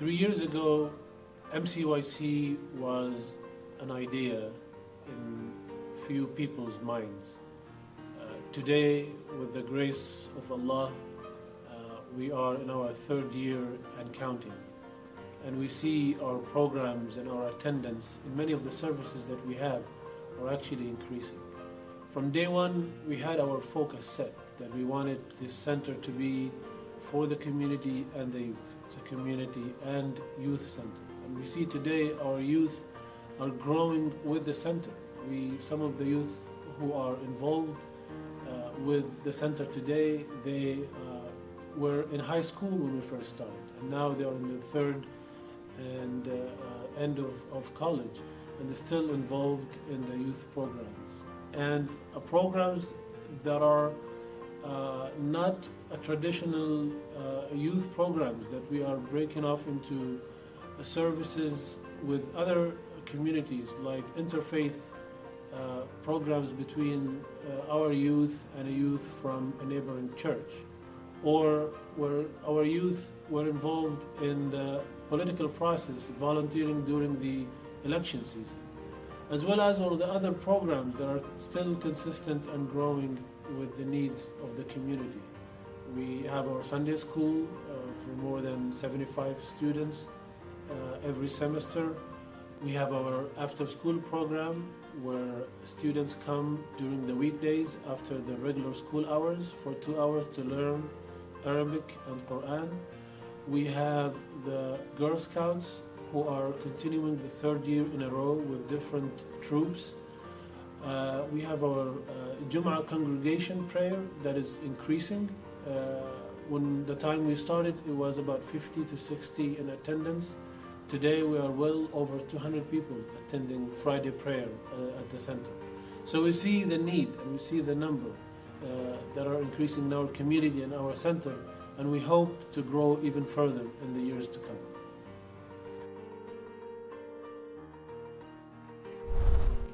3 years ago, MCYC was an idea in few people's minds. Today, with the grace of Allah, we are in our 3rd year and counting. And we see our programs and our attendance in many of the services that we have are actually increasing. From day one, we had our focus set that we wanted this center to be for the community and the youth. It's a community and youth center. And we see today our youth are growing with the center. Some of the youth who are involved with the center today, they were in high school when we first started, and now they are in the 3rd and end of college, and they're still involved in the youth programs. And programs that are not a traditional youth programs, that we are breaking off into services with other communities, like interfaith programs between our youth and a youth from a neighboring church, or where our youth were involved in the political process, volunteering during the election season, as well as all the other programs that are still consistent and growing with the needs of the community. We have our Sunday school for more than 75 students every semester. We have our after-school program where students come during the weekdays after the regular school hours for 2 hours to learn Arabic and Quran. We have the Girl Scouts who are continuing the 3rd year in a row with different troops. We have our Jum'ah congregation prayer that is increasing. When the time we started, it was about 50 to 60 in attendance. Today we are well over 200 people attending Friday prayer at the center. So we see the need and we see the number that are increasing in our community and our center, and we hope to grow even further in the years to come.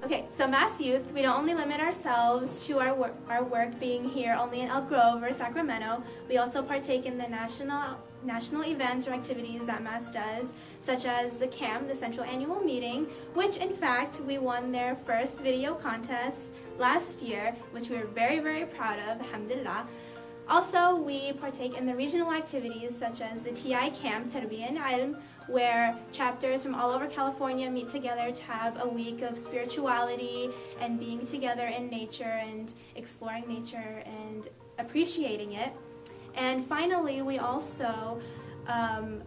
Okay, so Mass Youth, we don't only limit ourselves to our work being here only in Elk Grove or Sacramento. We also partake in the national events or activities that Mass does, such as the CAM, the Central Annual Meeting, which in fact we won their first video contest last year, which we are very, very proud of, alhamdulillah. Also, we partake in the regional activities such as the TI Camp, Tarbiyah and Ilm, where chapters from all over California meet together to have a week of spirituality and being together in nature and exploring nature and appreciating it. And finally, we also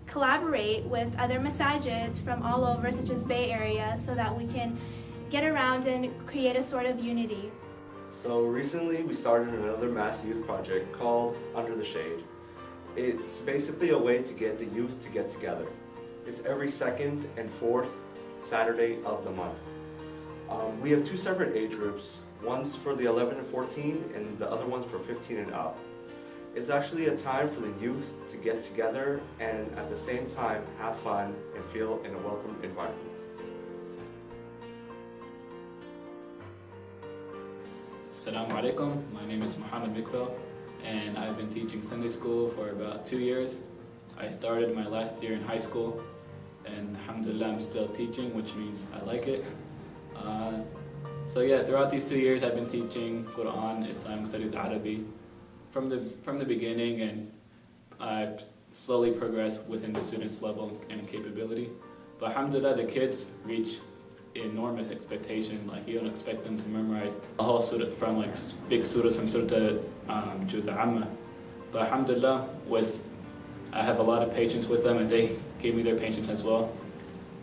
collaborate with other masajids from all over, such as Bay Area, so that we can get around and create a sort of unity. So recently we started another Mass Youth project called Under the Shade. It's basically a way to get the youth to get together. It's every 2nd and 4th Saturday of the month. We have 2 separate age groups. One's for the 11 and 14 and the other one's for 15 and up. It's actually a time for the youth to get together and at the same time have fun and feel in a welcome environment. Assalamu alaikum, my name is Muhammad Mikbel and I've been teaching Sunday school for about 2 years. I started my last year in high school and alhamdulillah I'm still teaching, which means I like it. So yeah, throughout these 2 years I've been teaching Quran, Islamic Studies, Arabic from the beginning, and I slowly progressed within the students' level and capability. But alhamdulillah, the kids reach enormous expectation. Like, you don't expect them to memorize a whole surah from like big surahs from Surah Juz Amma. But alhamdulillah, I have a lot of patience with them and they gave me their patience as well.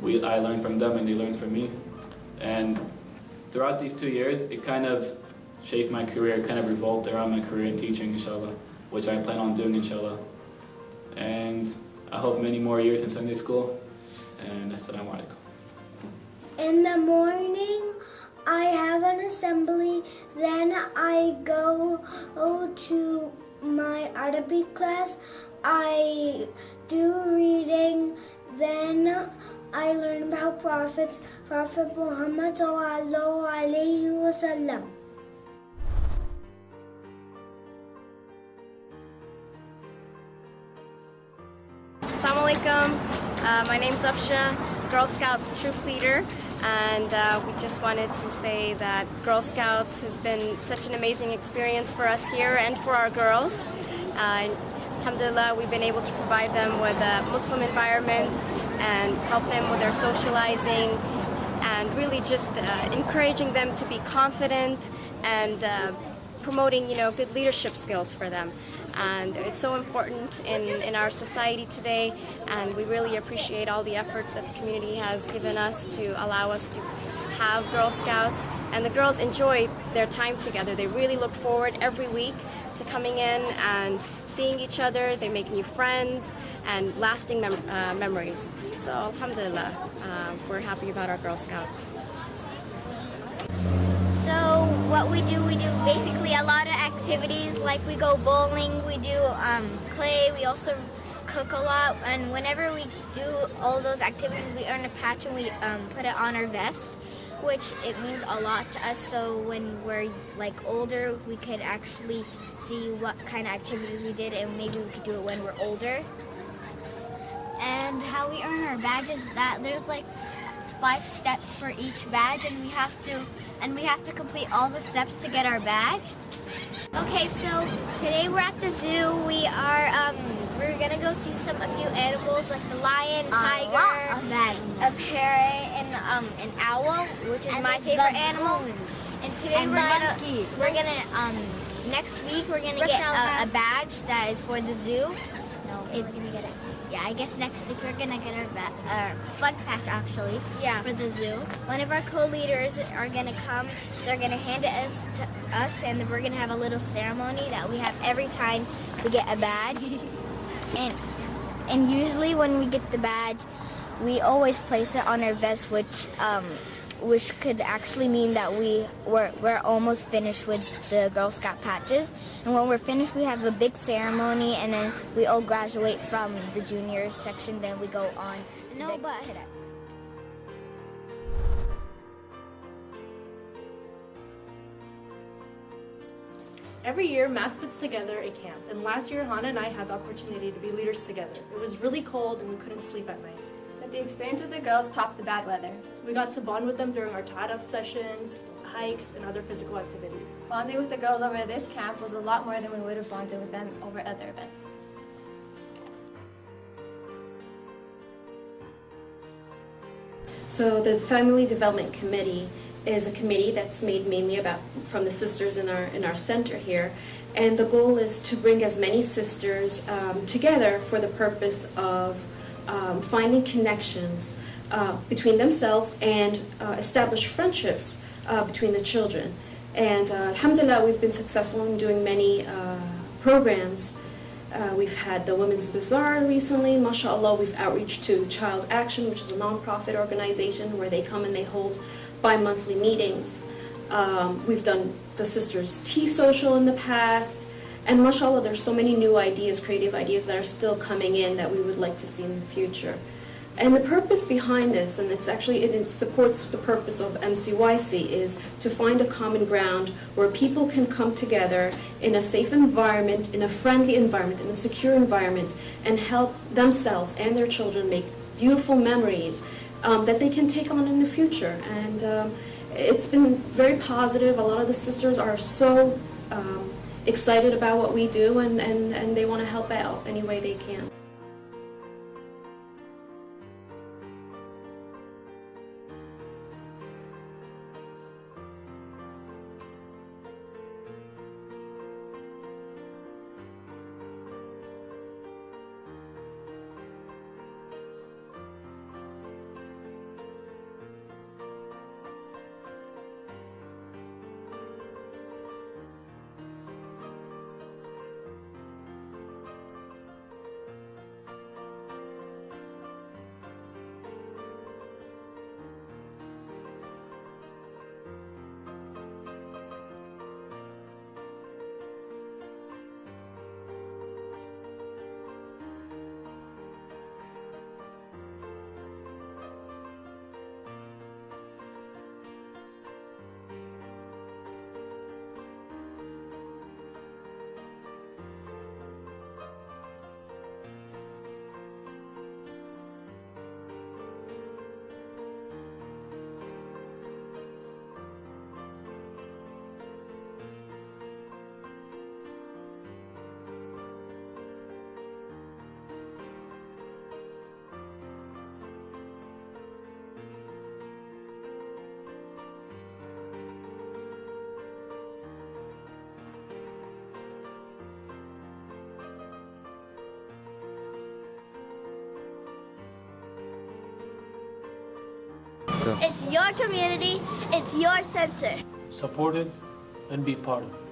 I learned from them and they learned from me. And throughout these 2 years, it kind of shaped my career, kind of revolved around my career in teaching, inshallah, which I plan on doing, inshallah. And I hope many more years in Sunday school. And assalamu alaikum. In the morning, I have an assembly, then I go to my Arabic class, I do reading, then I learn about Prophet Muhammad sallallahu alayhi wa sallam. Assalamu alaikum. My name's Afsha, Girl Scout troop leader, and we just wanted to say that Girl Scouts has been such an amazing experience for us here and for our girls. Alhamdulillah, we've been able to provide them with a Muslim environment and help them with their socializing and really just encouraging them to be confident and promoting, good leadership skills for them. And it's so important in our society today, and we really appreciate all the efforts that the community has given us to allow us to have Girl Scouts. And the girls enjoy their time together. They really look forward every week to coming in and seeing each other. They make new friends and lasting memories. So alhamdulillah, we're happy about our Girl Scouts. So what we do basically a lot of activities, like we go bowling, we do clay, we also cook a lot, and whenever we do all those activities, we earn a patch and we put it on our vest, which it means a lot to us. So when we're like older, we could actually see what kind of activities we did, and maybe we could do it when we're older. And how we earn our badges, that there's like 5 steps for each badge, and we have to complete all the steps to get our badge. Okay, so today we're at the zoo. We're gonna go see a few animals like the lion, tiger, a parrot, and an owl, which is my favorite animal. And today we're gonna next week we're gonna get a badge that is for the zoo. No, we're gonna get it. Yeah, I guess next week we're gonna get our fun patch actually. Yeah. For the zoo. One of our co-leaders are gonna come. They're gonna hand it to us, and we're gonna have a little ceremony that we have every time we get a badge. And usually when we get the badge, we always place it on our vest, which could actually mean that we're almost finished with the Girl Scout patches. And when we're finished, we have a big ceremony, and then we all graduate from the junior section. Then we go on to the cadets. Every year, Mass puts together a camp, and last year, Hana and I had the opportunity to be leaders together. It was really cold, and we couldn't sleep at night. But the experience with the girls topped the bad weather. We got to bond with them during our tie-up sessions, hikes, and other physical activities. Bonding with the girls over this camp was a lot more than we would have bonded with them over other events. So the Family Development Committee is a committee that's made mainly from the sisters in our center here, and the goal is to bring as many sisters together for the purpose of finding connections between themselves and establish friendships between the children. And alhamdulillah, we've been successful in doing many programs. We've had the Women's Bazaar recently. MashaAllah, we've outreach to Child Action, which is a non-profit organization where they come and they hold bi-monthly meetings. We've done the Sisters Tea Social in the past. And mashallah, there's so many new ideas, creative ideas that are still coming in that we would like to see in the future. And the purpose behind this, and it supports the purpose of MCYC, is to find a common ground where people can come together in a safe environment, in a friendly environment, in a secure environment, and help themselves and their children make beautiful memories that they can take on in the future. And it's been very positive. A lot of the sisters are so excited about what we do, and they want to help out any way they can. center. It's your community. It's your center. Support it and be part of it.